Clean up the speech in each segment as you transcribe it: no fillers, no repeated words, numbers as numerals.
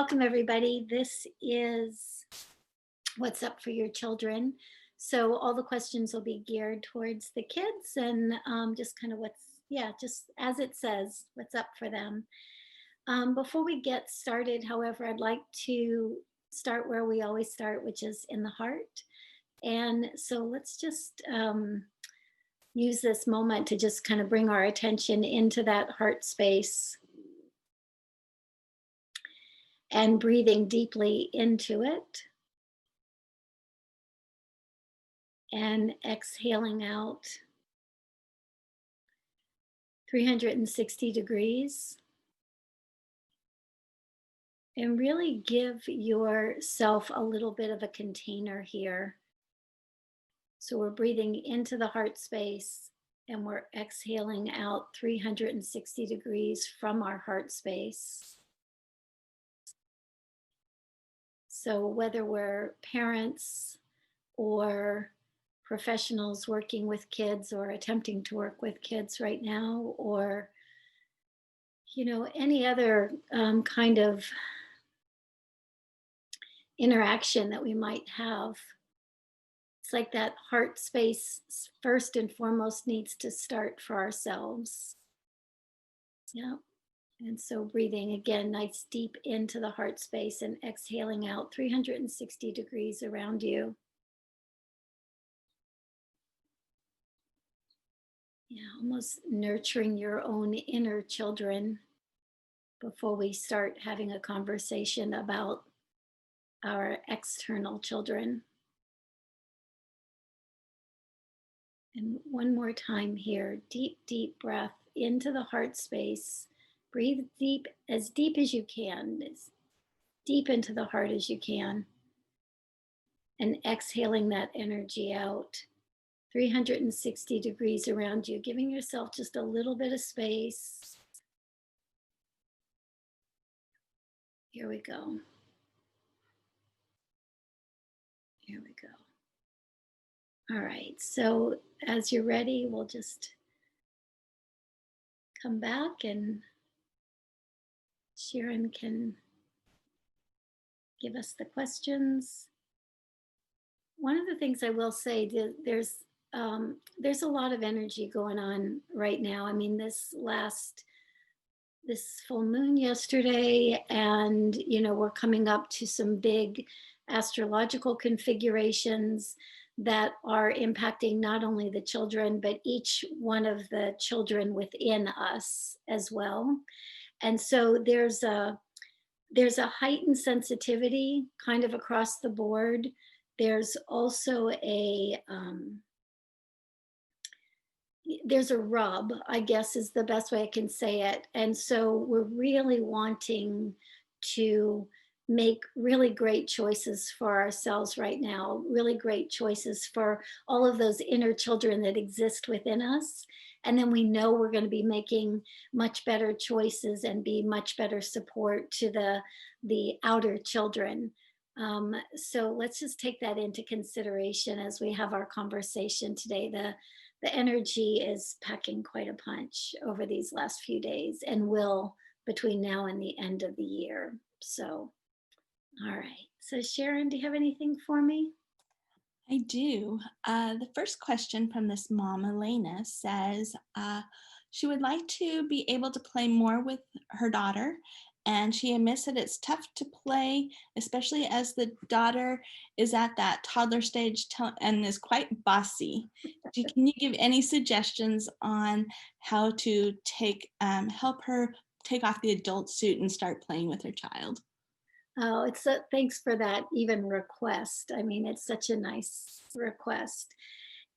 welcome everybody. This is What's Up for Your Children. So all the questions will be geared towards the kids and just kind of just as it says, what's up for them. Before we get started, however, I'd like to start where we always start, which is in the heart. And so let's just use this moment to just kind of bring our attention into that heart space and breathing deeply into it and exhaling out 360 degrees. And really give yourself a little bit of a container here. So we're breathing into the heart space and we're exhaling out 360 degrees from our heart space. So whether we're parents or professionals working with kids or attempting to work with kids right now, or any other kind of interaction that we might have, it's like that heart space first and foremost needs to start for ourselves. Yeah. And so breathing again, nice deep into the heart space and exhaling out 360 degrees around you. Yeah, almost nurturing your own inner children before we start having a conversation about our external children. And one more time here, deep, deep breath into the heart space. Breathe deep as you can, as deep into the heart as you can. And exhaling that energy out 360 degrees around you, giving yourself just a little bit of space. Here we go. Here we go. All right, so as you're ready, we'll just come back and Sharon can give us the questions. One of the things I will say, there's a lot of energy going on right now. I mean, this full moon yesterday, and we're coming up to some big astrological configurations that are impacting not only the children, but each one of the children within us as well. And so there's a heightened sensitivity kind of across the board. There's also there's a rub, I guess is the best way I can say it. And so we're really wanting to make really great choices for ourselves right now, really great choices for all of those inner children that exist within us. And then we know we're going to be making much better choices and be much better support to the outer children. So let's just take that into consideration as we have our conversation today. The energy is packing quite a punch over these last few days and will between now and the end of the year. So, all right. So Sharon, do you have anything for me? I do. The first question from this mom, Elena, says she would like to be able to play more with her daughter, and she admits that it's tough to play, especially as the daughter is at that toddler stage and is quite bossy. Can you give any suggestions on how to help her take off the adult suit and start playing with her child? Oh, thanks for that even request. I mean, it's such a nice request.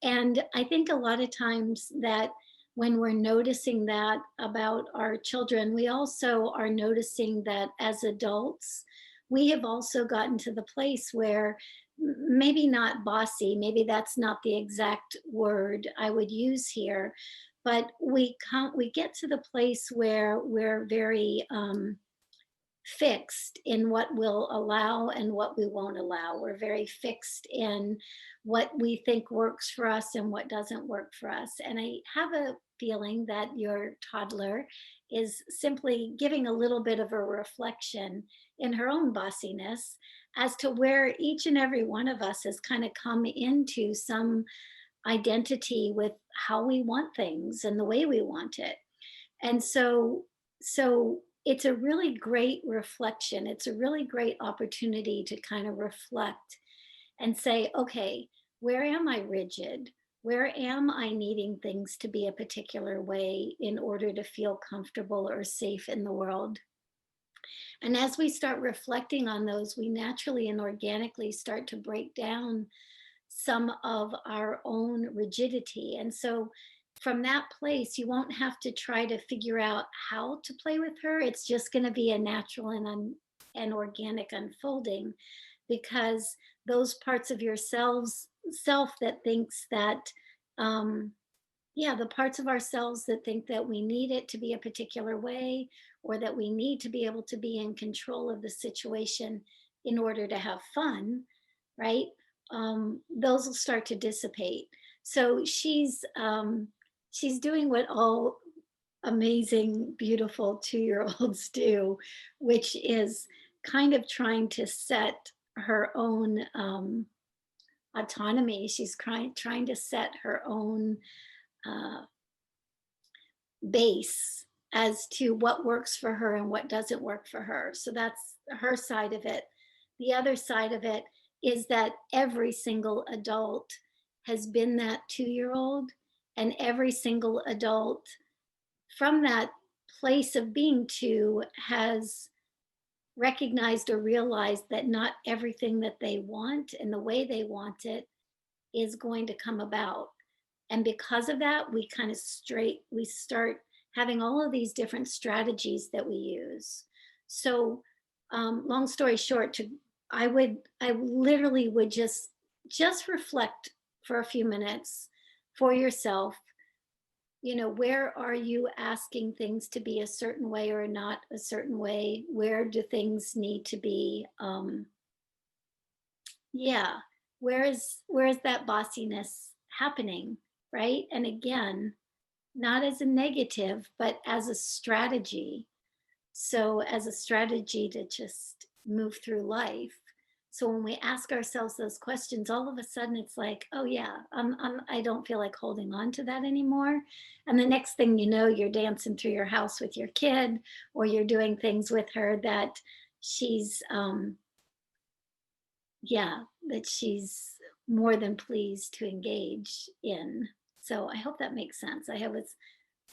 And I think a lot of times that when we're noticing that about our children, we also are noticing that as adults, we have also gotten to the place where maybe not bossy, maybe that's not the exact word I would use here, but we get to the place where we're very fixed in what we'll allow and what we won't allow. We're very fixed in what we think works for us and what doesn't work for us. And I have a feeling that your toddler is simply giving a little bit of a reflection in her own bossiness as to where each and every one of us has kind of come into some identity with how we want things and the way we want it. And so it's a really great reflection. It's a really great opportunity to kind of reflect and say, okay, where am I rigid? Where am I needing things to be a particular way in order to feel comfortable or safe in the world? And as we start reflecting on those, we naturally and organically start to break down some of our own rigidity. And so from that place, you won't have to try to figure out how to play with her. It's just going to be a natural and organic unfolding, because those parts of yourselves self that thinks that um, yeah, the parts of ourselves that think that we need it to be a particular way, or that we need to be able to be in control of the situation in order to have fun, right? Those will start to dissipate. So she's doing what all amazing, beautiful 2 year olds do, which is kind of trying to set her own autonomy. She's trying to set her own uh, base as to what works for her and what doesn't work for her. So that's her side of it. The other side of it is that every single adult has been that 2 year old, and every single adult from that place of being two has recognized or realized that not everything that they want and the way they want it is going to come about. And because of that, we start having all of these different strategies that we use. So long story short, I literally would just reflect for a few minutes for yourself. Where are you asking things to be a certain way or not a certain way? Where do things need to be yeah, where is that bossiness happening, right? And again, not as a negative, but as a strategy. So as a strategy to just move through life. So when we ask ourselves those questions, all of a sudden it's like, oh yeah, I don't feel like holding on to that anymore. And the next thing you know, you're dancing through your house with your kid, or you're doing things with her that she's yeah, that she's more than pleased to engage in. So I hope that makes sense.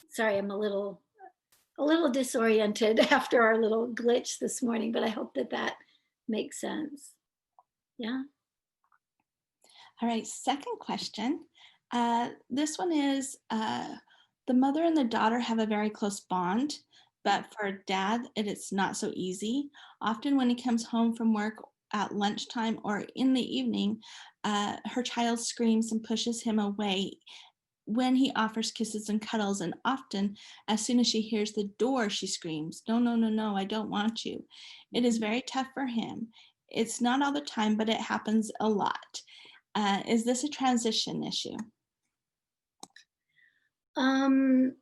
Sorry, I'm a little disoriented after our little glitch this morning, but I hope that that makes sense. Yeah. All right, second question. This one is the mother and the daughter have a very close bond, but for dad, it is not so easy. Often, when he comes home from work at lunchtime or in the evening, her child screams and pushes him away when he offers kisses and cuddles. And often, as soon as she hears the door, she screams, "No, no, no, no, I don't want you." It is very tough for him. It's not all the time, but it happens a lot. Is this a transition issue? Um,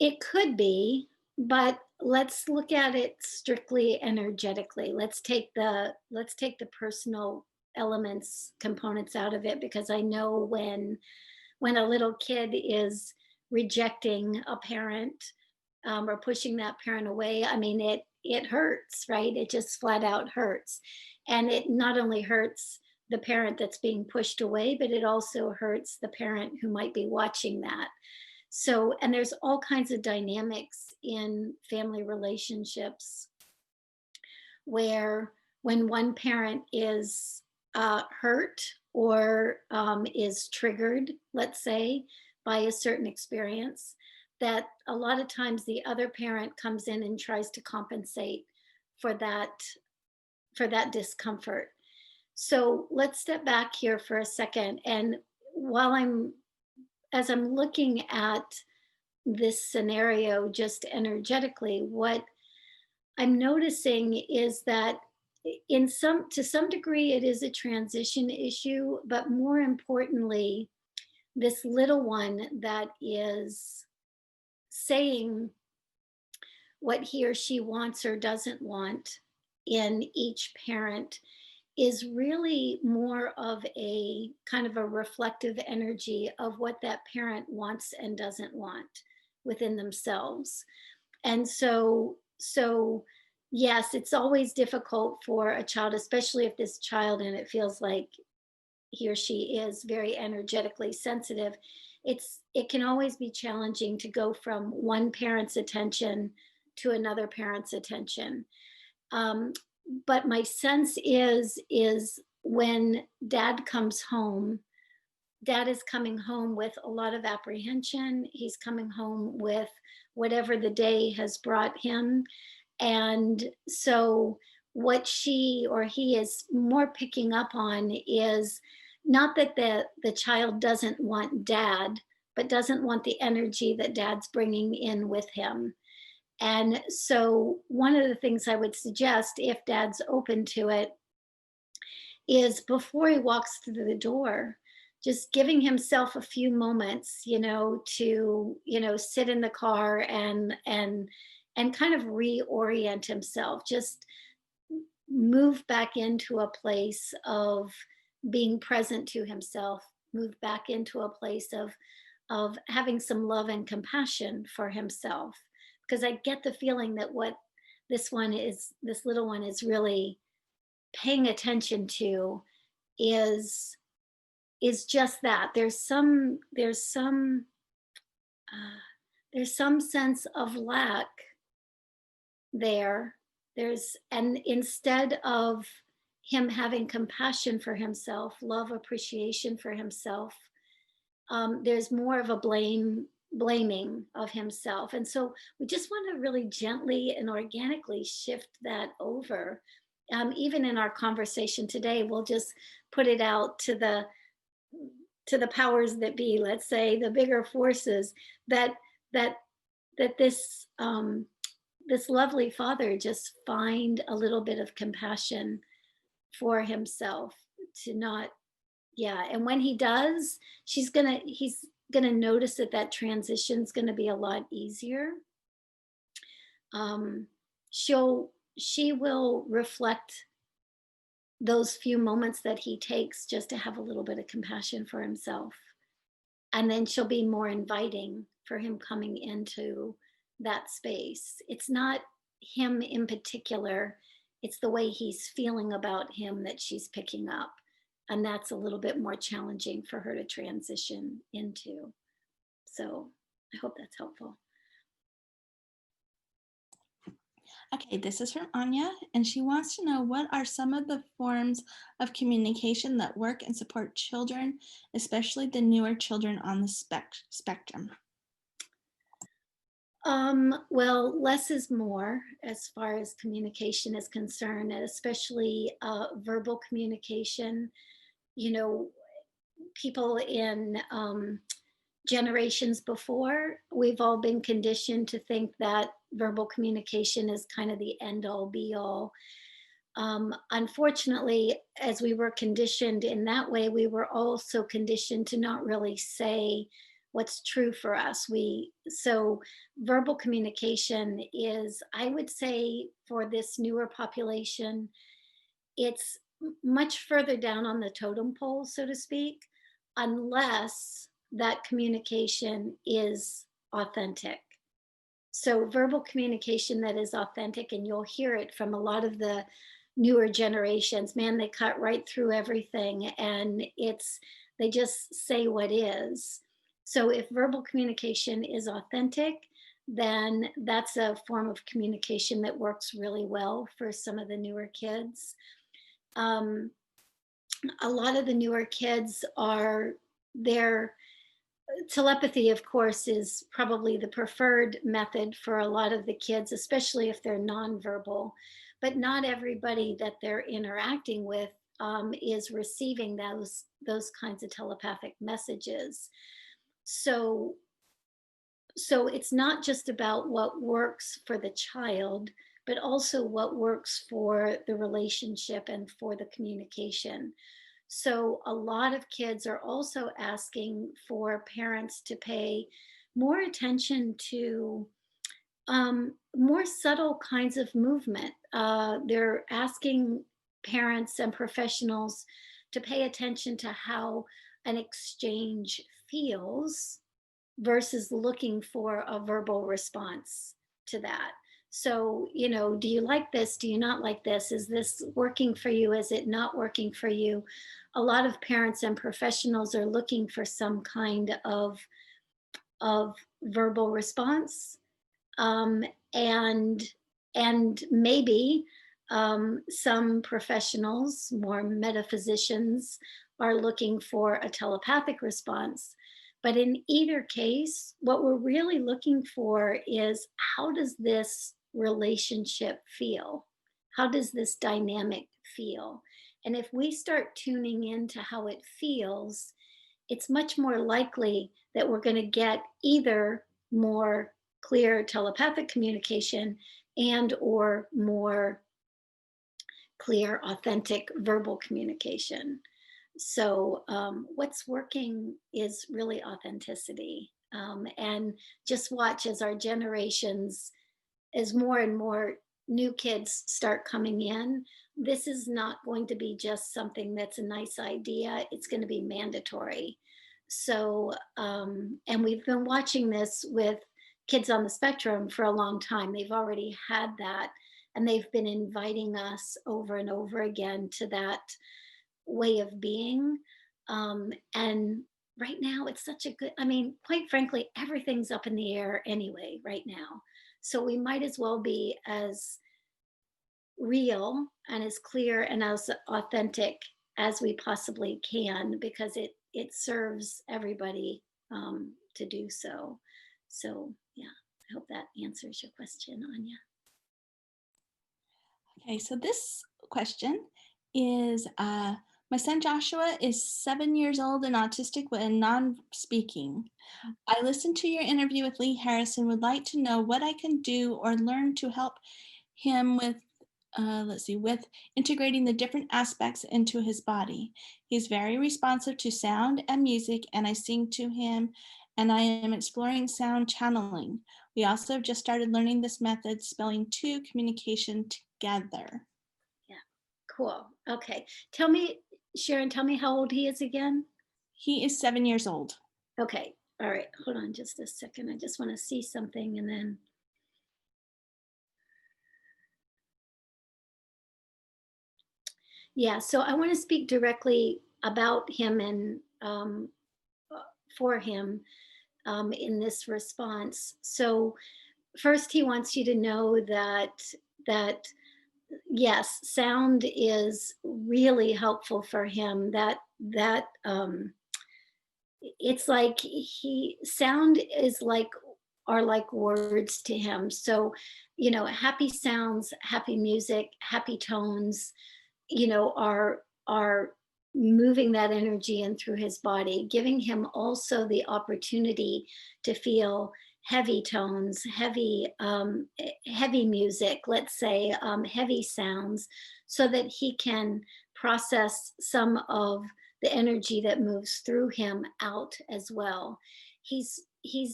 it could be, but let's look at it strictly energetically. Let's take the personal elements components out of it, because I know when a little kid is rejecting a parent, or pushing that parent away, I mean, it hurts, right? It just flat out hurts. And it not only hurts the parent that's being pushed away, but it also hurts the parent who might be watching that. So, and there's all kinds of dynamics in family relationships where when one parent is hurt or is triggered, let's say, by a certain experience, that a lot of times the other parent comes in and tries to compensate for that discomfort. So let's step back here for a second. And while as I'm looking at this scenario just energetically, I'm noticing is that in some to some degree it is a transition issue, but more importantly, this little one that is saying what he or she wants or doesn't want in each parent is really more of a kind of a reflective energy of what that parent wants and doesn't want within themselves. And so yes, it's always difficult for a child, especially if this child, and it feels like he or she is very energetically sensitive. It can always be challenging to go from one parent's attention to another parent's attention. um, but my sense is when dad comes home, dad is coming home with a lot of apprehension. He's coming home with whatever the day has brought him. And so what she or he is more picking up on is not that the child doesn't want dad, but doesn't want the energy that dad's bringing in with him. And so, one of the things I would suggest, if dad's open to it, is before he walks through the door, just giving himself a few moments, to, sit in the car and kind of reorient himself. Just move back into a place of being present to himself, move back into a place of having some love and compassion for himself, because I get the feeling that what this little one is really paying attention to is just that uh, there's some sense of lack there. And instead of him having compassion for himself, love, appreciation for himself, there's more of a blaming of himself. And so we just want to really gently and organically shift that over. Even in our conversation today, we'll just put it out to the powers that be, let's say the bigger forces, that that that this lovely father just find a little bit of compassion for himself, to not, yeah. And when he does, he's gonna notice that that transition's gonna be a lot easier. um she will reflect those few moments that he takes just to have a little bit of compassion for himself, and then she'll be more inviting for him coming into that space. It's not him in particular, it's the way he's feeling about him that she's picking up. And that's a little bit more challenging for her to transition into. So I hope that's helpful. Okay, this is from Anya, and she wants to know what are some of the forms of communication that work and support children, especially the newer children on the spectrum. Well, less is more as far as communication is concerned, and especially verbal communication. You know, people in generations before, we've all been conditioned to think that verbal communication is kind of the end all be all. Unfortunately, as we were conditioned in that way, we were also conditioned to not really say what's true for us. So verbal communication is, I would say, for this newer population, it's much further down on the totem pole, so to speak, unless that communication is authentic. So, verbal communication that is authentic, and you'll hear it from a lot of the newer generations, man, they cut right through everything, and they just say what is. So, if verbal communication is authentic, then that's a form of communication that works really well for some of the newer kids. Um, a lot of the newer kids are their telepathy, of course, is probably the preferred method for a lot of the kids, especially if they're nonverbal. But not everybody that they're interacting with is receiving those kinds of telepathic messages. So so it's not just about what works for the child, but also what works for the relationship and for the communication. So a lot of kids are also asking for parents to pay more attention to more subtle kinds of movement. They're asking parents and professionals to pay attention to how an exchange feels versus looking for a verbal response to that. So, do you like this? Do you not like this? Is this working for you? Is it not working for you? A lot of parents and professionals are looking for some kind of verbal response, um, and maybe some professionals, more metaphysicians, are looking for a telepathic response. But in either case, what we're really looking for is, how does this relationship feel? How does this dynamic feel? And if we start tuning into how it feels, it's much more likely that we're going to get either more clear telepathic communication and or more clear authentic verbal communication. So what's working is really authenticity, and just watch as our generations, as more and more new kids start coming in, this is not going to be just something that's a nice idea. It's going to be mandatory. So, and we've been watching this with kids on the spectrum for a long time. They've already had that, and they've been inviting us over and over again to that way of being. And right now, it's such a good, I mean, quite frankly, everything's up in the air anyway, right now. So we might as well be as real and as clear and as authentic as we possibly can, because it serves everybody to do so. So yeah, I hope that answers your question, Anya. Okay, so this question is my son Joshua is 7 years old and autistic and non speaking. I listened to your interview with Lee Harris and would like to know what I can do or learn to help him with, with integrating the different aspects into his body. He's very responsive to sound and music, and I sing to him, and I am exploring sound channeling. We also have just started learning this method, spelling two communication together. Yeah, cool. Okay, tell me, Sharon, tell me how old he is again. He is 7 years old. Okay, all right, hold on just a second. I just want to see something and then. Yeah, so I want to speak directly about him and uh, for him in this response. So first, he wants you to know that yes, sound is really helpful for him. That it's like he sound is like are like words to him. So happy sounds, happy music, happy tones, are moving that energy in through his body, giving him also the opportunity to feel heavy tones, heavy music, let's say, heavy sounds, so that he can process some of the energy that moves through him out as well. He's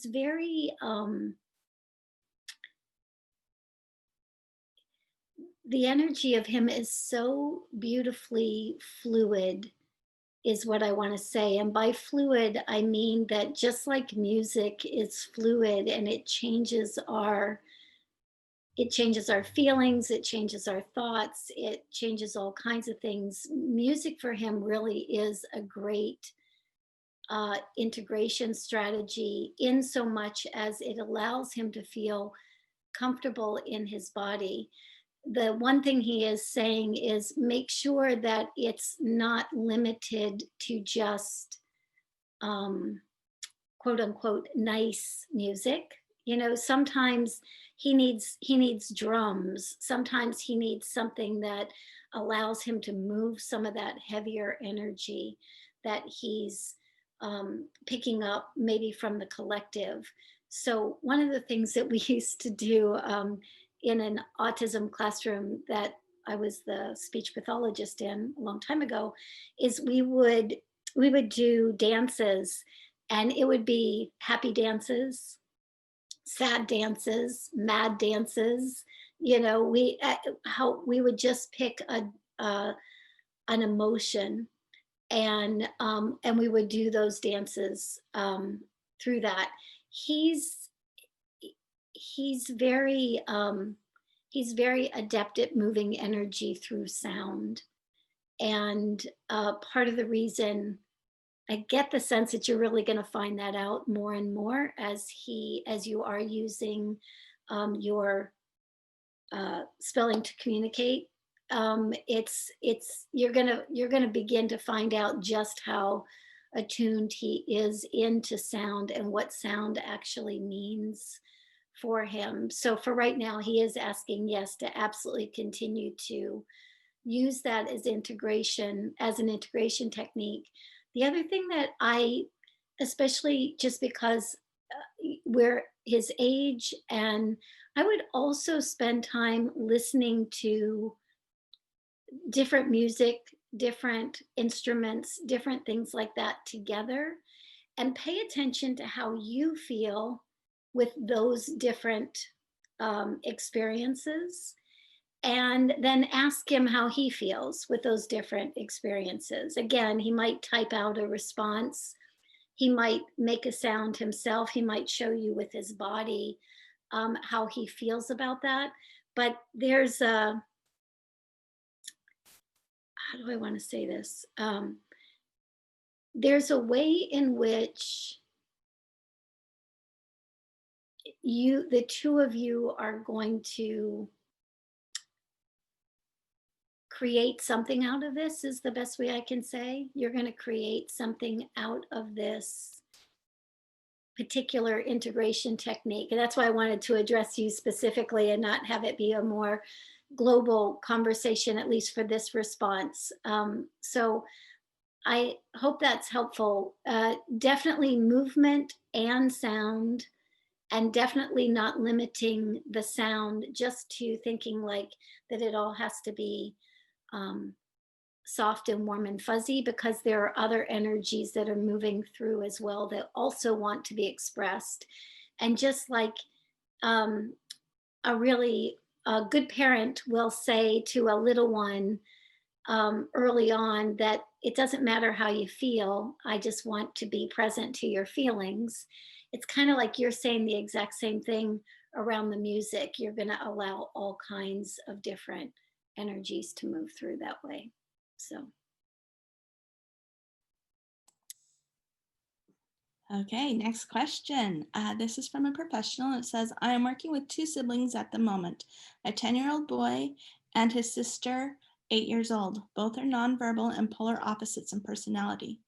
very the energy of him is so beautifully fluid, is what I want to say. And by fluid, I mean that just like music is fluid and it changes our feelings, it changes our thoughts, it changes all kinds of things. Music for him really is a great integration strategy, in so much as it allows him to feel comfortable in his body. The one thing he is saying is, make sure that it's not limited to just um, quote unquote nice music. Sometimes he needs drums. Sometimes he needs something that allows him to move some of that heavier energy that he's picking up maybe from the collective. So one of the things that we used to do in an autism classroom that I was the speech pathologist in a long time ago, is we would do dances, and it would be happy dances, sad dances, mad dances. We how we would just pick uh, an emotion, and we would do those dances through that. He's he's very he's very adept at moving energy through sound, and part of the reason I get the sense that you're really going to find that out more and more as you are using your spelling to communicate. It's you're gonna begin to find out just how attuned he is into sound and what sound actually means for him. So for right now, he is asking yes to absolutely continue to use that as an integration technique. The other thing that I, especially just because we're his age, and I would also spend time listening to different music, different instruments, different things like that together, and pay attention to how you feel with those different experiences, and then ask him how he feels with those different experiences. Again, he might type out a response, he might make a sound himself, he might show you with his body how he feels about that. But how do I want to say this? There's a way in which the two of you, are going to create something out of this, is the best way I can say. You're going to create something out of this particular integration technique. And that's why I wanted to address you specifically and not have it be a more global conversation, at least for this response. So I hope that's helpful. Definitely movement and sound, and definitely not limiting the sound just to thinking like that it all has to be um, soft and warm and fuzzy, because there are other energies that are moving through as well that also want to be expressed. And just like um, a really a good parent will say to a little one early on that it doesn't matter how you feel, I just want to be present to your feelings. It's kind of like you're saying the exact same thing around the music. You're going to allow all kinds of different energies to move through that way. So, Okay, next question. This is from a professional. It says, I am working with two siblings at the moment, a 10-year-old boy and his sister, 8 years old. Both are nonverbal and polar opposites in personality.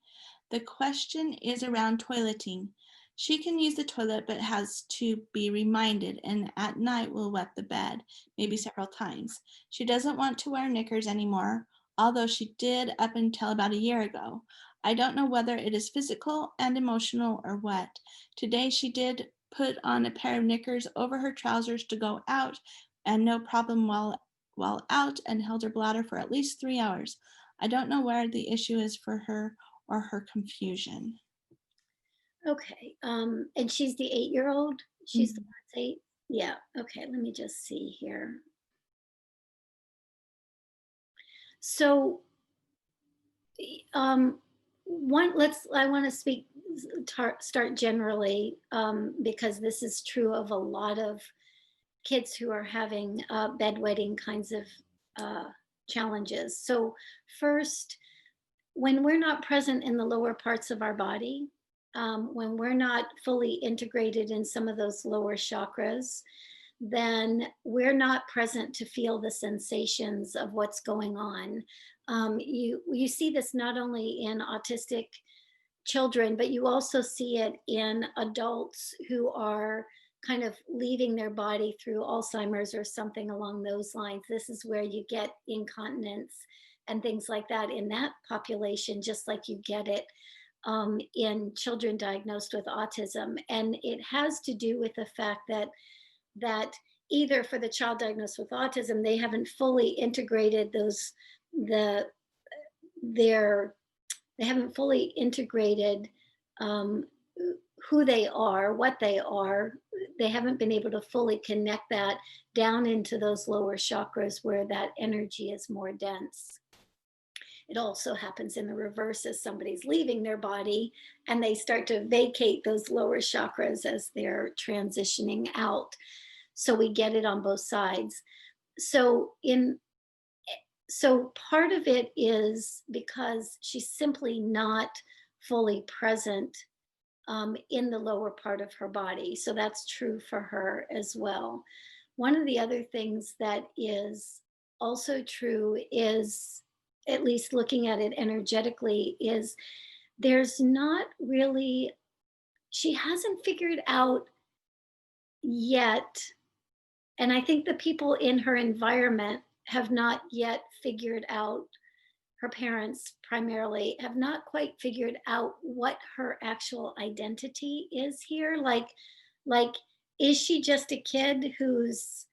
The question is around toileting. She can use the toilet but has to be reminded, and at night will wet the bed, maybe several times. She doesn't want to wear knickers anymore, although she did up until about a year ago. I don't know whether it is physical and emotional or what. Today she did put on a pair of knickers over her trousers to go out, and no problem while out, and held her bladder for at least 3 hours. I don't know where the issue is for her or her confusion. okay. And she's the 8-year old? She's the Mhm. one that's 8? Yeah. Okay. Let me just see here. So, um, I want to start generally, because this is true of a lot of kids who are having bedwetting kinds of uh, challenges. So, first, when we're not present in the lower parts of our body, when we're not fully integrated in some of those lower chakras, then we're not present to feel the sensations of what's going on. You see this not only in autistic children, but you also see it in adults who are kind of leaving their body through Alzheimer's or something along those lines. This is where you get incontinence and things like that in that population, just like you get it in children diagnosed with autism. And it has to do with the fact that either for the child diagnosed with autism, they haven't fully integrated the their they haven't fully integrated um, who they are, what they are. They haven't been able to fully connect that down into those lower chakras where that energy is more dense. It also happens in the reverse as somebody's leaving their body and they start to vacate those lower chakras as they're transitioning out. So we get it on both sides. So in so part of it is because she's simply not fully present in the lower part of her body. So that's true for her as well. One of the other things that is also true is, at least looking at it energetically, is there's not really, she hasn't figured out yet. And I think the people in her environment have not yet figured out, her parents primarily have not quite figured out what her actual identity is here. Like, is she just a kid who's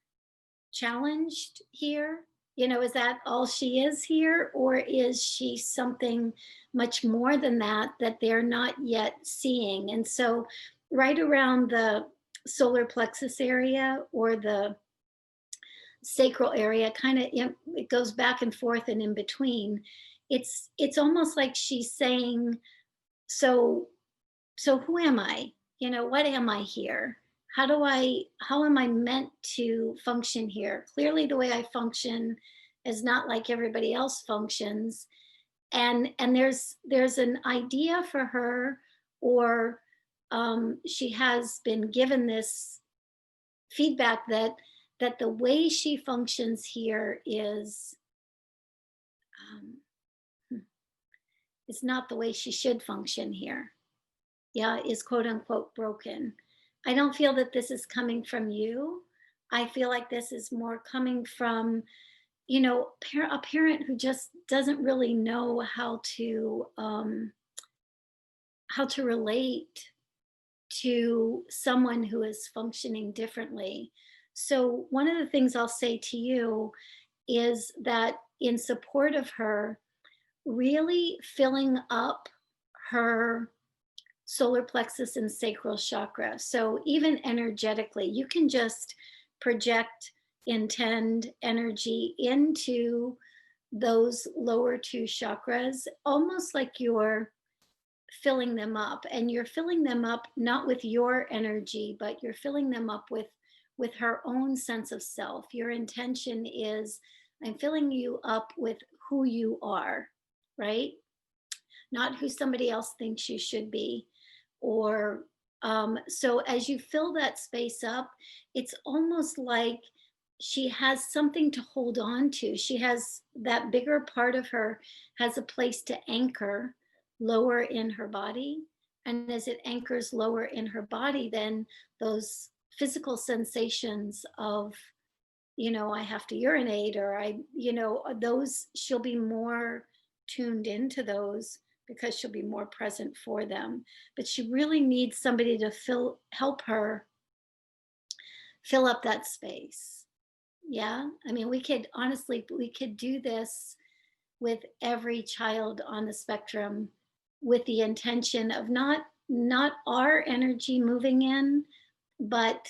challenged here? Is that all she is here? Or is she something much more than that that they're not yet seeing? And so, right around the solar plexus area or the sacral area, kind of, it goes back and forth and in between. It's almost like she's saying, so who am I? What am I here? How am I meant to function here? Clearly the way I function is not like everybody else functions. And there's an idea for her, or she has been given this feedback that the way she functions here um, hmm, is not the way she should function here. Yeah, is quote unquote broken. I don't feel that this is coming from you. I feel like this is more coming from, a parent who just doesn't really know how to relate to someone who is functioning differently. So one of the things I'll say to you is that in support of her, really filling up her solar plexus and sacral chakra. So even energetically, you can just project, intend energy into those lower two chakras, almost like you're filling them up, and you're filling them up not with your energy, but you're filling them up with her own sense of self. Your intention is, I'm filling you up with who you are, right? Not who somebody else thinks you should be. Or so as you fill that space up, it's almost like she has something to hold on to. She has that bigger part of her has a place to anchor lower in her body. And as it anchors lower in her body, then those physical sensations of, I have to urinate, or those, she'll be more tuned into those because she'll be more present for them. But she really needs somebody to help her fill up that space. Yeah. I mean, we could do this with every child on the spectrum, with the intention of not our energy moving in, but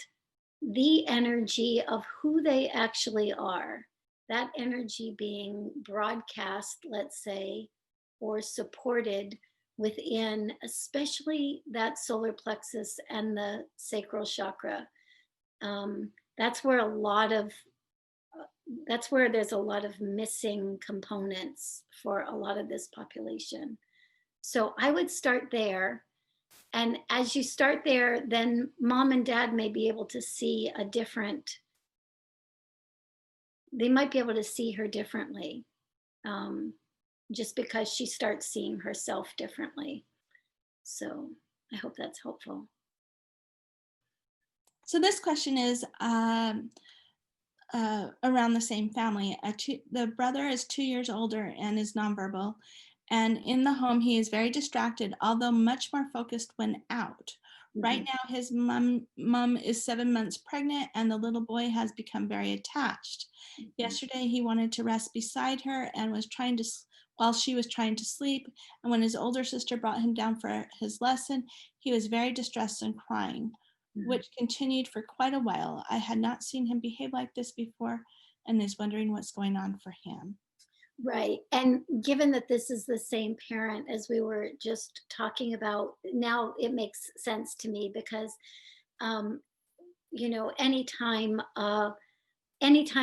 the energy of who they actually are, that energy being broadcast, let's say, or supported within, especially that solar plexus and the sacral chakra. That's where that's where there's a lot of missing components for a lot of this population. So I would start there. And as you start there, then mom and dad may be able to see they might be able to see her differently, um, just because she starts seeing herself differently. So I hope that's helpful. So this question is around the same family. The brother is 2 years older and is nonverbal. And in the home, he is very distracted, although much more focused when out. Right Mhm. now, his mom is 7 months pregnant, and the little boy has become very attached. Mhm. Yesterday, he wanted to rest beside her and was trying to, while she was trying to sleep. And when his older sister brought him down for his lesson, he was very distressed and crying, Mhm. which continued for quite a while. I had not seen him behave like this before, and is wondering what's going on for him. Right. And given that this is the same parent as we were just talking about, now it makes sense to me because, um, anytime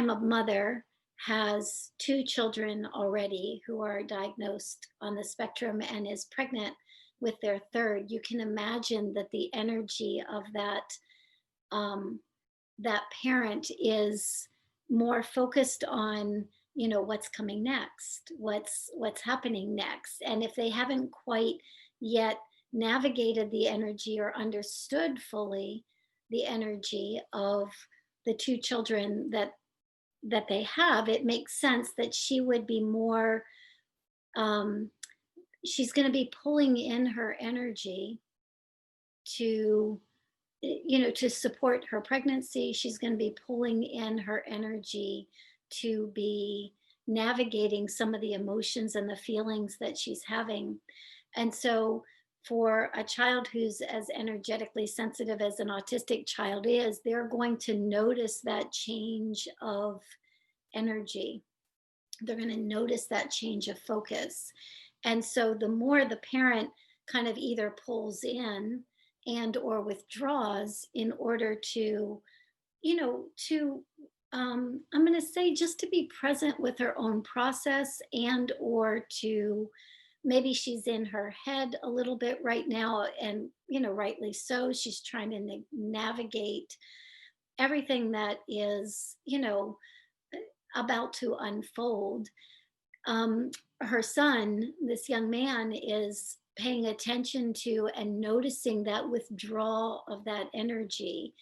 a mother has two children already who are diagnosed on the spectrum and is pregnant with their third, you can imagine that the energy of um, that parent is more focused on, what's coming next, what's happening next, and if they haven't quite yet navigated the energy or understood fully the energy of the two children that they have, it makes sense that she would be more, um, she's going to be pulling in her energy to, to support her pregnancy. She's going to be pulling in her energy to be navigating some of the emotions and the feelings that she's having. And so, for a child who's as energetically sensitive as an autistic child is, they're going to notice that change of energy. They're going to notice that change of focus. And so the more the parent kind of either pulls in and or withdraws in order to, to I'm going to say just to be present with her own process, and or to, maybe she's in her head a little bit right now, and rightly so, she's trying to navigate everything that is, about to unfold. um, Her son, this young man, is paying attention to and noticing that withdrawal of that energy.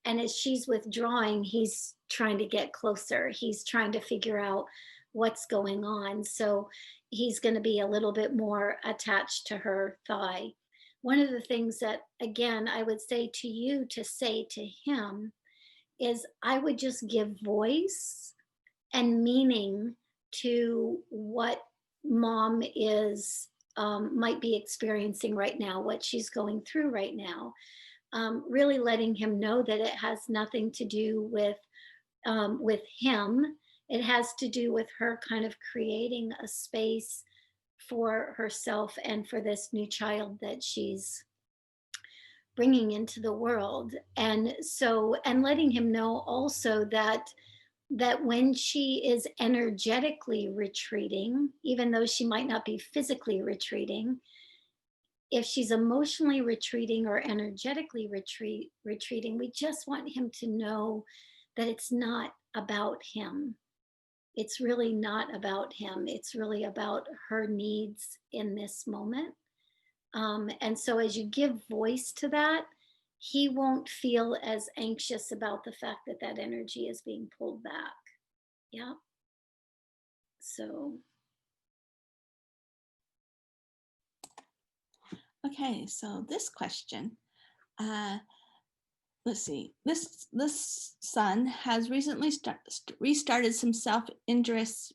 And as she's withdrawing, he's trying to get closer. He's trying to figure out what's going on. So he's going to be a little bit more attached to her thigh. One of the things that, again, I would say to you to say to him is, I would just give voice and meaning to what mom is, might be experiencing right now, what she's going through right now. Really letting him know that it has nothing to do with him. It has to do with her kind of creating a space for herself and for this new child that she's bringing into the world. And so, and letting him know also that when she is energetically retreating, even though she might not be physically retreating, if she's emotionally retreating or energetically retreating, we just want him to know that it's not about him. It's really not about him. It's really about her needs in this moment. And so, as you give voice to that, he won't feel as anxious about the fact that that energy is being pulled back. Yeah. So, Okay, so this question, uh, let's see. This son has recently restarted some self injurious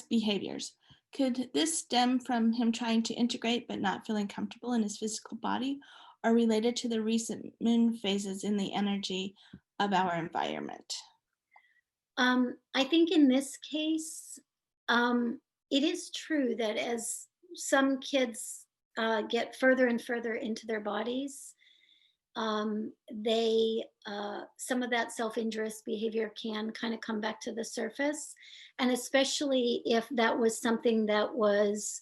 behaviors. Could this stem from him trying to integrate but not feeling comfortable in his physical body, or related to the recent moon phases in the energy of our environment? I think in this case, it is true that as some kids get further and further into their bodies, some of that self-injurious behavior can kind of come back to the surface, and especially if that was something that was,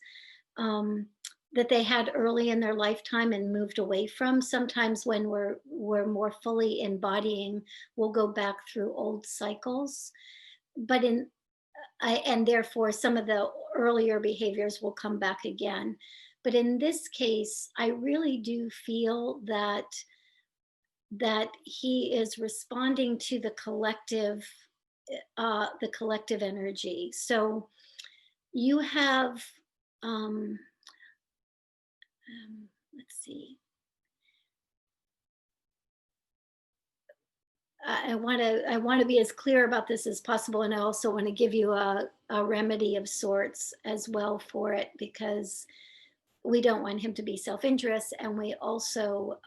um, that they had early in their lifetime and moved away from. Sometimes when we're more fully embodying, we'll go back through old cycles, but and therefore some of the earlier behaviors will come back again. But in this case, I really do feel that he is responding to the collective energy. So you have, um, let's see, I want to be as clear about this as possible, and I also want to give you a remedy of sorts as well for it, because we don't want him to be self-injurious, and we also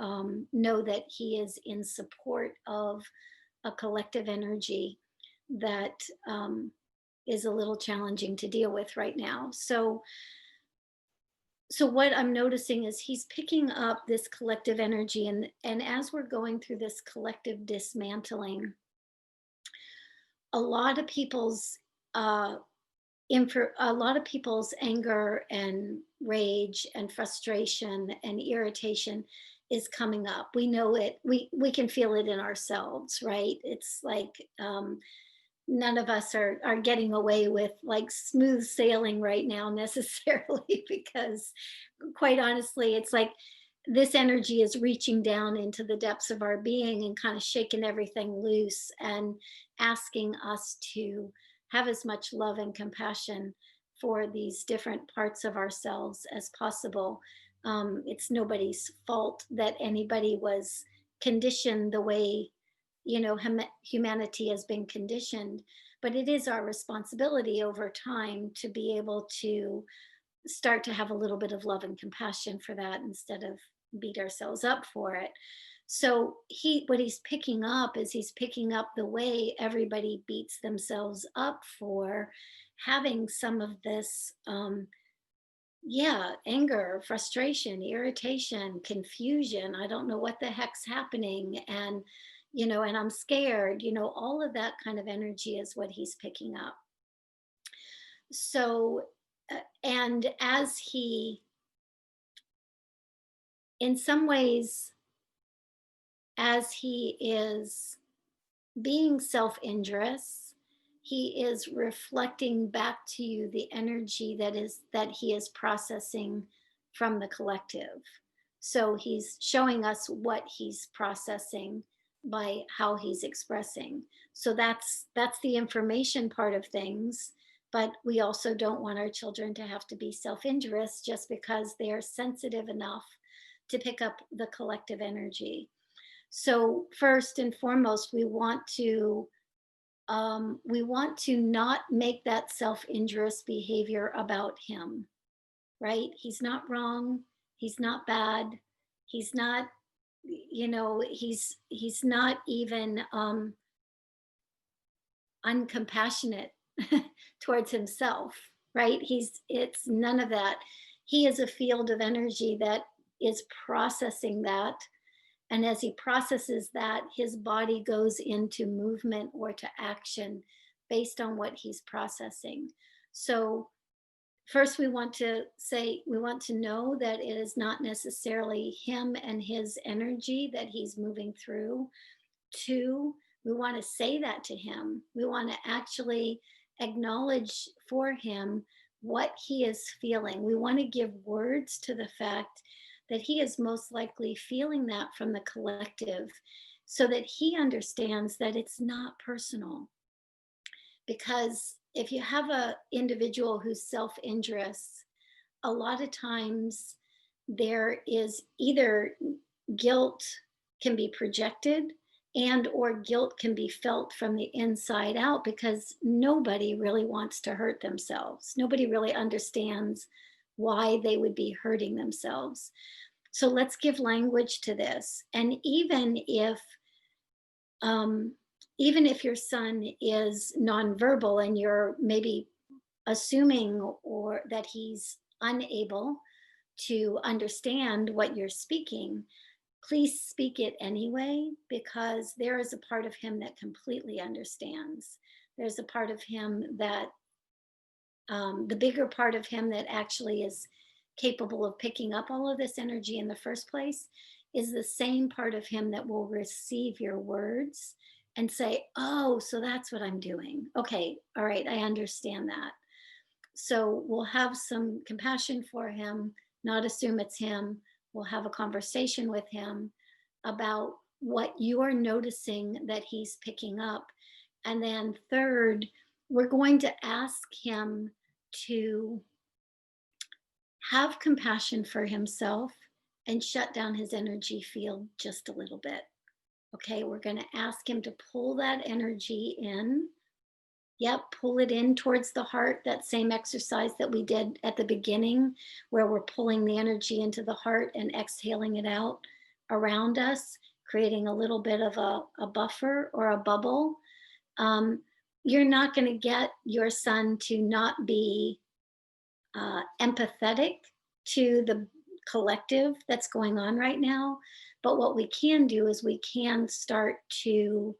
know that he is in support of a collective energy that is a little challenging to deal with right now. So what I'm noticing is he's picking up this collective energy, and as we're going through this collective dismantling, a lot of people's uh a lot of people's anger and rage and frustration and irritation is coming up. We know it. We can feel it in ourselves, right? It's like none of us are getting away with like smooth sailing right now necessarily, because quite honestly, it's like this energy is reaching down into the depths of our being and kind of shaking everything loose and asking us to have as much love and compassion for these different parts of ourselves as possible. It's nobody's fault that anybody was conditioned the way, humanity has been conditioned, but it is our responsibility over time to be able to start to have a little bit of love and compassion for that instead of beat ourselves up for it. So what he's picking up is he's picking up the way everybody beats themselves up for having some of this yeah, anger, frustration, irritation, confusion. I don't know what the heck's happening. And, and I'm scared, all of that kind of energy is what he's picking up. So, and as he, in some ways, as he is being self-injurious, he is reflecting back to you the energy that he is processing from the collective. So he's showing us what he's processing by how he's expressing. So that's the information part of things, but we also don't want our children to have to be self-injurious just because they are sensitive enough to pick up the collective energy. So first and foremost, we want to not make that self-injurious behavior about him, right? He's not wrong. He's not bad. He's not, he's not even uncompassionate towards himself, right? It's none of that. He is a field of energy that is processing that. And as he processes that, his body goes into movement or to action based on what he's processing. So, first, we want to know that it is not necessarily him and his energy that he's moving through. Two, we want to say that to him. We want to actually acknowledge for him what he is feeling. We want to give words to the fact that he is most likely feeling that from the collective, so that he understands that it's not personal. Because if you have a individual who's self-injurious, a lot of times there is either guilt can be projected, and or guilt can be felt from the inside out, because nobody really wants to hurt themselves. Nobody really understands why they would be hurting themselves. So let's give language to this. And um, even if your son is nonverbal and you're maybe assuming or that he's unable to understand what you're speaking, please speak it anyway, because there is a part of him that completely understands. There's a part of him that, the bigger part of him that actually is capable of picking up all of this energy in the first place, is the same part of him that will receive your words and say, oh, so that's what I'm doing. Okay, all right, I understand that. So we'll have some compassion for him, not assume it's him. We'll have a conversation with him about what you are noticing that he's picking up. And then, third, we're going to ask him to have compassion for himself and shut down his energy field just a little bit. Okay, we're going to ask him to pull that energy in. Yep, pull it in towards the heart. That same exercise that we did at the beginning, where we're pulling the energy into the heart and exhaling it out around us, creating a little bit of a buffer or a bubble. Um, you're not going to get your son to not be empathetic to the collective that's going on right now. But what we can do is we can start to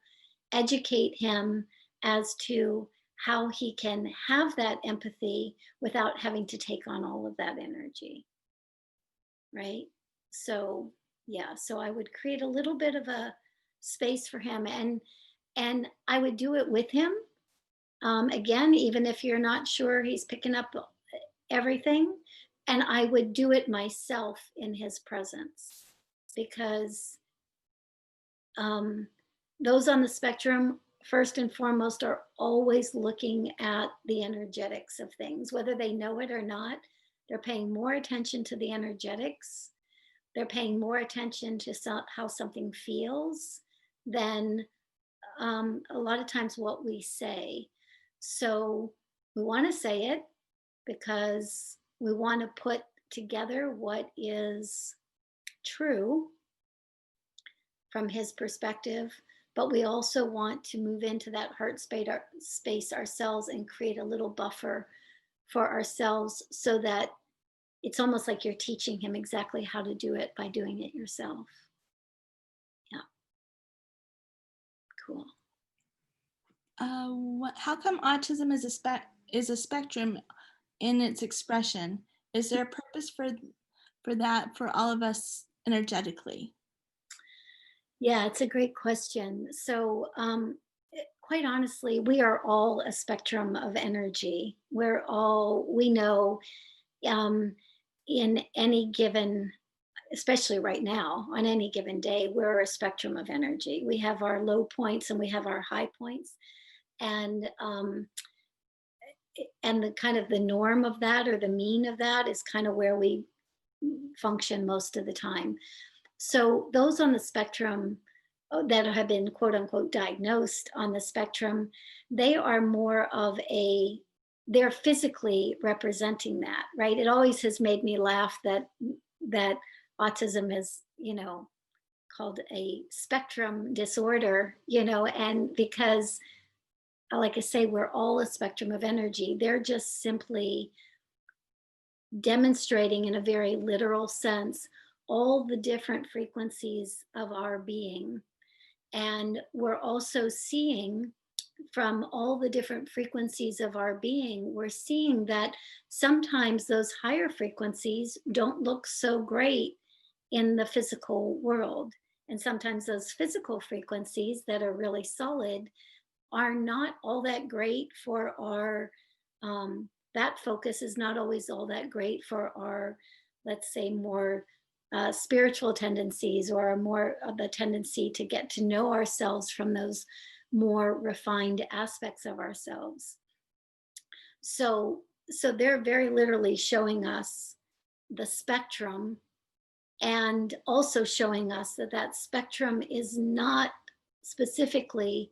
educate him as to how he can have that empathy without having to take on all of that energy, right? So yeah, so I would create a little bit of a space for him, and I would do it with him. Again, even if you're not sure he's picking up everything, and I would do it myself in his presence, because um, those on the spectrum, first and foremost, are always looking at the energetics of things, whether they know it or not. They're paying more attention to the energetics. They're paying more attention to how something feels than a lot of times what we say. So we want to say it because we want to put together what is true from his perspective, but we also want to move into that heart space ourselves and create a little buffer for ourselves, so that it's almost like you're teaching him exactly how to do it by doing it yourself. Yeah, cool. How come autism is is a spectrum in its expression? Is there a purpose for that for all of us energetically? Yeah, it's a great question. So, quite honestly, we are all a spectrum of energy. We know, um, in any given, especially right now, on any given day, we're a spectrum of energy. We have our low points and we have our high points. And, and the kind of the norm of that, or the mean of that, is kind of where we function most of the time. So those on the spectrum, that have been quote unquote diagnosed on the spectrum, they are more of they're physically representing that, right? It always has made me laugh that autism is, called a spectrum disorder, and because, like I say, we're all a spectrum of energy. They're just simply demonstrating, in a very literal sense, all the different frequencies of our being. And we're also seeing, from all the different frequencies of our being, we're seeing that sometimes those higher frequencies don't look so great in the physical world. And sometimes those physical frequencies that are really solid are not all that great for our, that focus is not always all that great for our, let's say, more spiritual tendencies, or more of the tendency to get to know ourselves from those more refined aspects of ourselves. So they're very literally showing us the spectrum, and also showing us that that spectrum is not specifically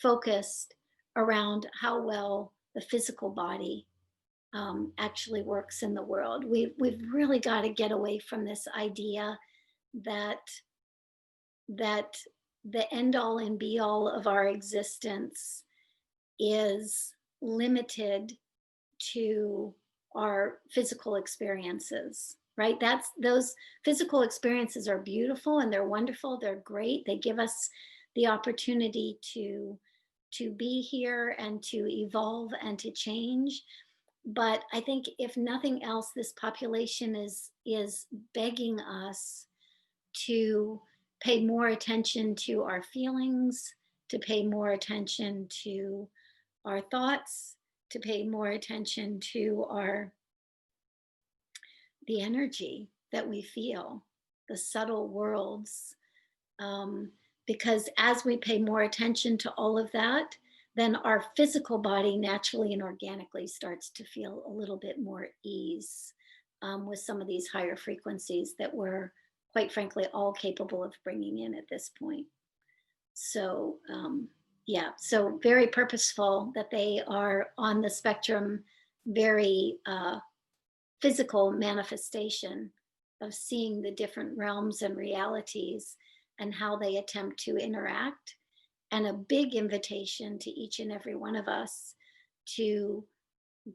focused around how well the physical body actually works in the world. We've really got to get away from this idea that that the end all and be all of our existence is limited to our physical experiences, right? Those physical experiences are beautiful and they're wonderful, they're great, they give us the opportunity to be here and to evolve and to change. But I think, if nothing else, this population is begging us to pay more attention to our feelings, to pay more attention to our thoughts, to pay more attention to the energy that we feel, the subtle worlds. Um, because as we pay more attention to all of that, then our physical body naturally and organically starts to feel a little bit more ease, with some of these higher frequencies that we're, quite frankly, all capable of bringing in at this point. So, yeah, so very purposeful that they are on the spectrum, very physical manifestation of seeing the different realms and realities and how they attempt to interact, and a big invitation to each and every one of us to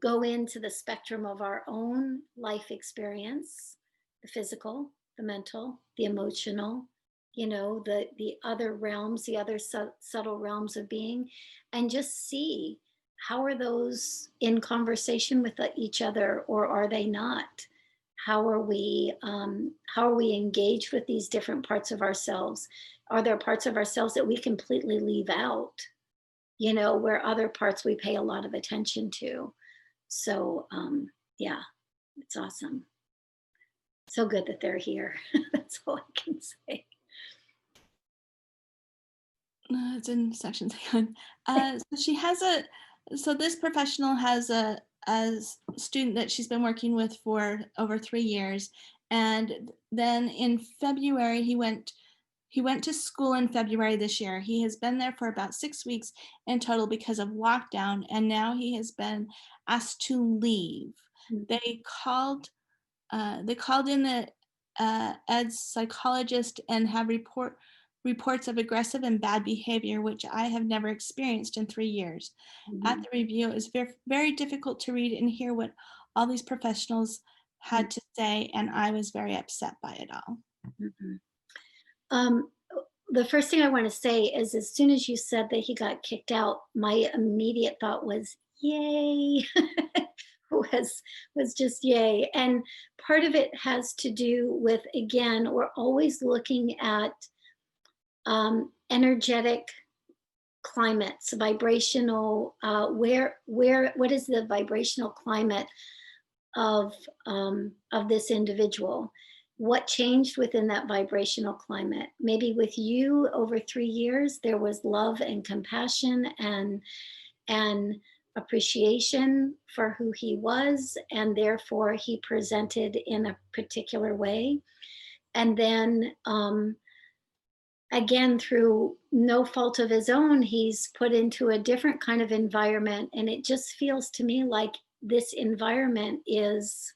go into the spectrum of our own life experience, the physical, the mental, the emotional, the other realms, the other subtle realms of being, and just see how are those in conversation with each other, or are they not? How are we engaged with these different parts of ourselves? Are there parts of ourselves that we completely leave out, where other parts we pay a lot of attention to? So, yeah, it's awesome. So good that they're here. That's all I can say. It's in section 2. So this professional has a student that she's been working with for over 3 years. And then in February, he went to school in February this year. He has been there for about 6 weeks in total because of lockdown, and now he has been asked to leave. Mm. They called they called in the Ed's psychologist and have reports of aggressive and bad behavior, which I have never experienced in 3 years. At Mhm, the review, it was very, very difficult to read and hear what all these professionals mm, had to say, and I was very upset by it all. mhm. Um, the first thing I want to say is, as soon as you said that he got kicked out, my immediate thought was, yay. Was just yay. And part of it has to do with, again, we're always looking at energetic climates, vibrational, what is the vibrational climate of this individual? What changed within that vibrational climate? Maybe with you over 3 years, there was love and compassion and appreciation for who he was, and therefore he presented in a particular way. And then again, through no fault of his own, he's put into a different kind of environment. And it just feels to me like this environment is,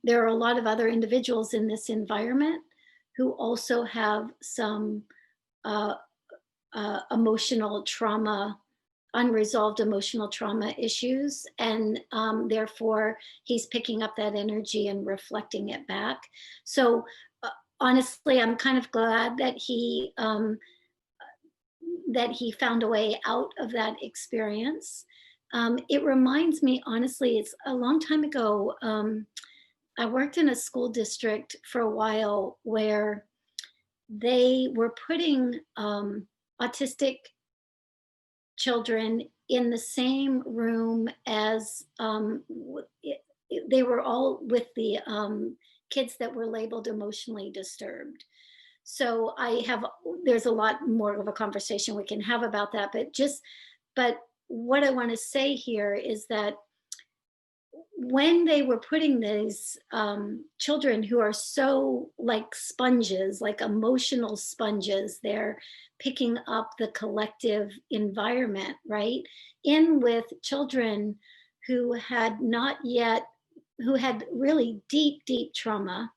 there are a lot of other individuals in this environment who also have some uh, emotional trauma, unresolved emotional trauma issues. And therefore, he's picking up that energy and reflecting it back. So, uh, honestly, I'm kind of glad that he found a way out of that experience. It reminds me, honestly, it's a long time ago. I worked in a school district for a while where they were putting autistic children in the same room as they were all with the kids that were labeled emotionally disturbed. So there's a lot more of a conversation we can have about that, but what I want to say here is that when they were putting these children who are so like sponges, like emotional sponges, they're picking up the collective environment, right? In with children who had not yet, who had really deep, deep trauma,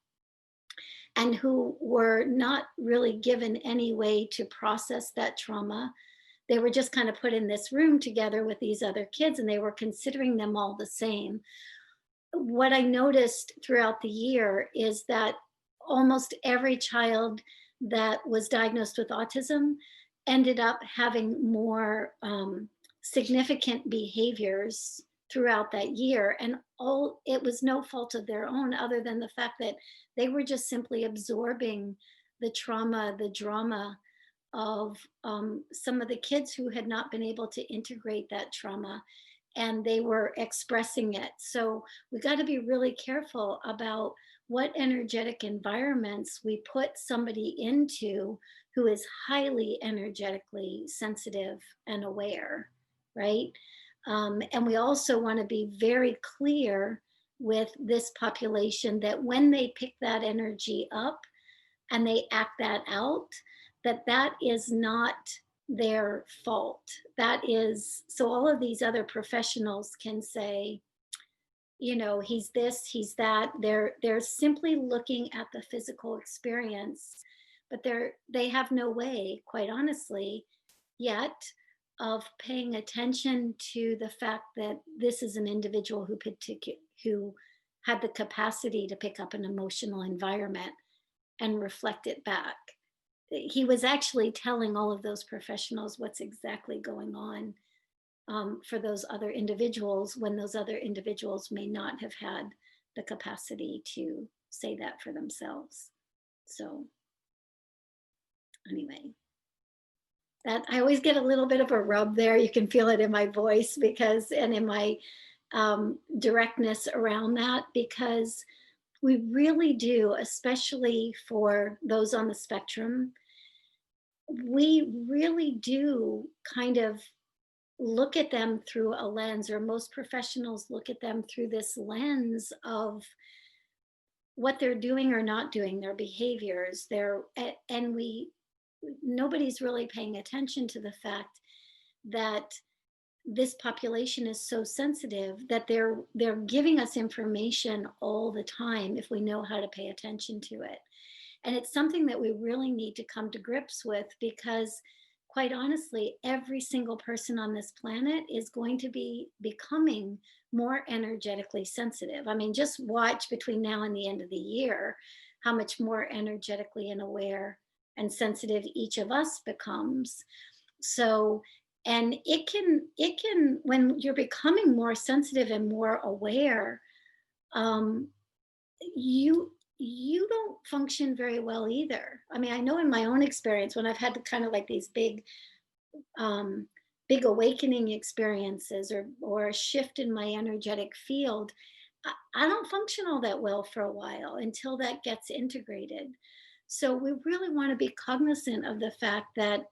and who were not really given any way to process that trauma. They were just kind of put in this room together with these other kids, and they were considering them all the same. What I noticed throughout the year is that almost every child that was diagnosed with autism ended up having more significant behaviors throughout that year. And all it was no fault of their own, other than the fact that they were just simply absorbing the trauma, the drama of some of the kids who had not been able to integrate that trauma, and they were expressing it. So we got to be really careful about what energetic environments we put somebody into who is highly energetically sensitive and aware, right? And we also want to be very clear with this population that when they pick that energy up, and they act that out, that is not their fault. That is, so all of these other professionals can say, he's this, he's that. They're simply looking at the physical experience, but they have no way, quite honestly, yet, of paying attention to the fact that this is an individual who had the capacity to pick up an emotional environment and reflect it back. He was actually telling all of those professionals what's exactly going on, for those other individuals, when those other individuals may not have had the capacity to say that for themselves. So, anyway, that I always get a little bit of a rub there. You can feel it in my voice and in my directness around that, because we really do, especially for those on the spectrum, we really do kind of look at them through a lens, or most professionals look at them through this lens of what they're doing or not doing, their behaviors, and nobody's really paying attention to the fact that this population is so sensitive, that they're giving us information all the time if we know how to pay attention to it. And it's something that we really need to come to grips with, because quite honestly, every single person on this planet is going to be becoming more energetically sensitive. I mean, just watch between now and the end of the year how much more energetically and aware and sensitive each of us becomes. So, and it can when you're becoming more sensitive and more aware, um, you don't function very well either. I mean, I know in my own experience, when I've had to kind of like these um, big awakening experiences, or a shift in my energetic field, I don't function all that well for a while until that gets integrated. So we really want to be cognizant of the fact that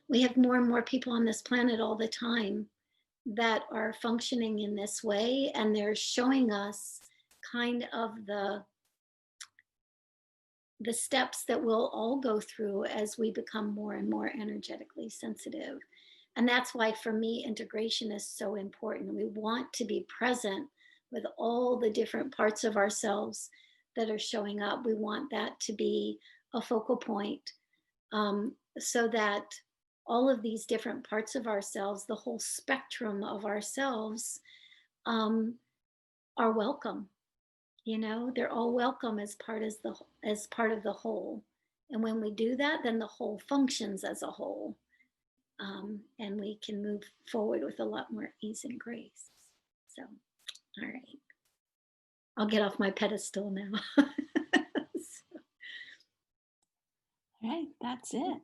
we have more and more people on this planet all the time that are functioning in this way, and they're showing us kind of the steps that we'll all go through as we become more and more energetically sensitive. And that's why, for me, integration is so important. We want to be present with all the different parts of ourselves that are showing up. We want that to be a focal point, so that all of these different parts of ourselves, the whole spectrum of ourselves, um, are welcome. They're all welcome as part of the whole. And when we do that, then the whole functions as a whole, and we can move forward with a lot more ease and grace. So, all right, I'll get off my pedestal now. All right, that's it.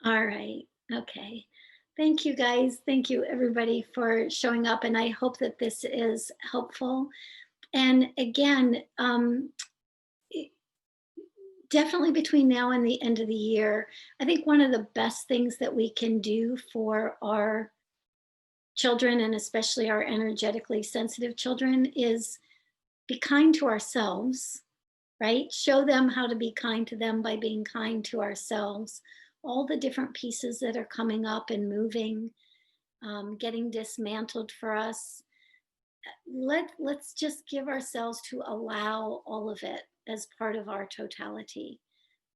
All right. Okay. Thank you, guys. Thank you, everybody, for showing up. And I hope that this is helpful. And again, definitely between now and the end of the year, I think one of the best things that we can do for our children, and especially our energetically sensitive children, is be kind to ourselves, right? Show them how to be kind to them by being kind to ourselves. All the different pieces that are coming up and moving, getting dismantled for us. Let's just give ourselves to allow all of it as part of our totality,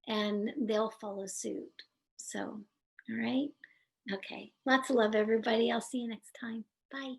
and they'll follow suit. So, all right. Okay. Lots of love, everybody. I'll see you next time. Bye.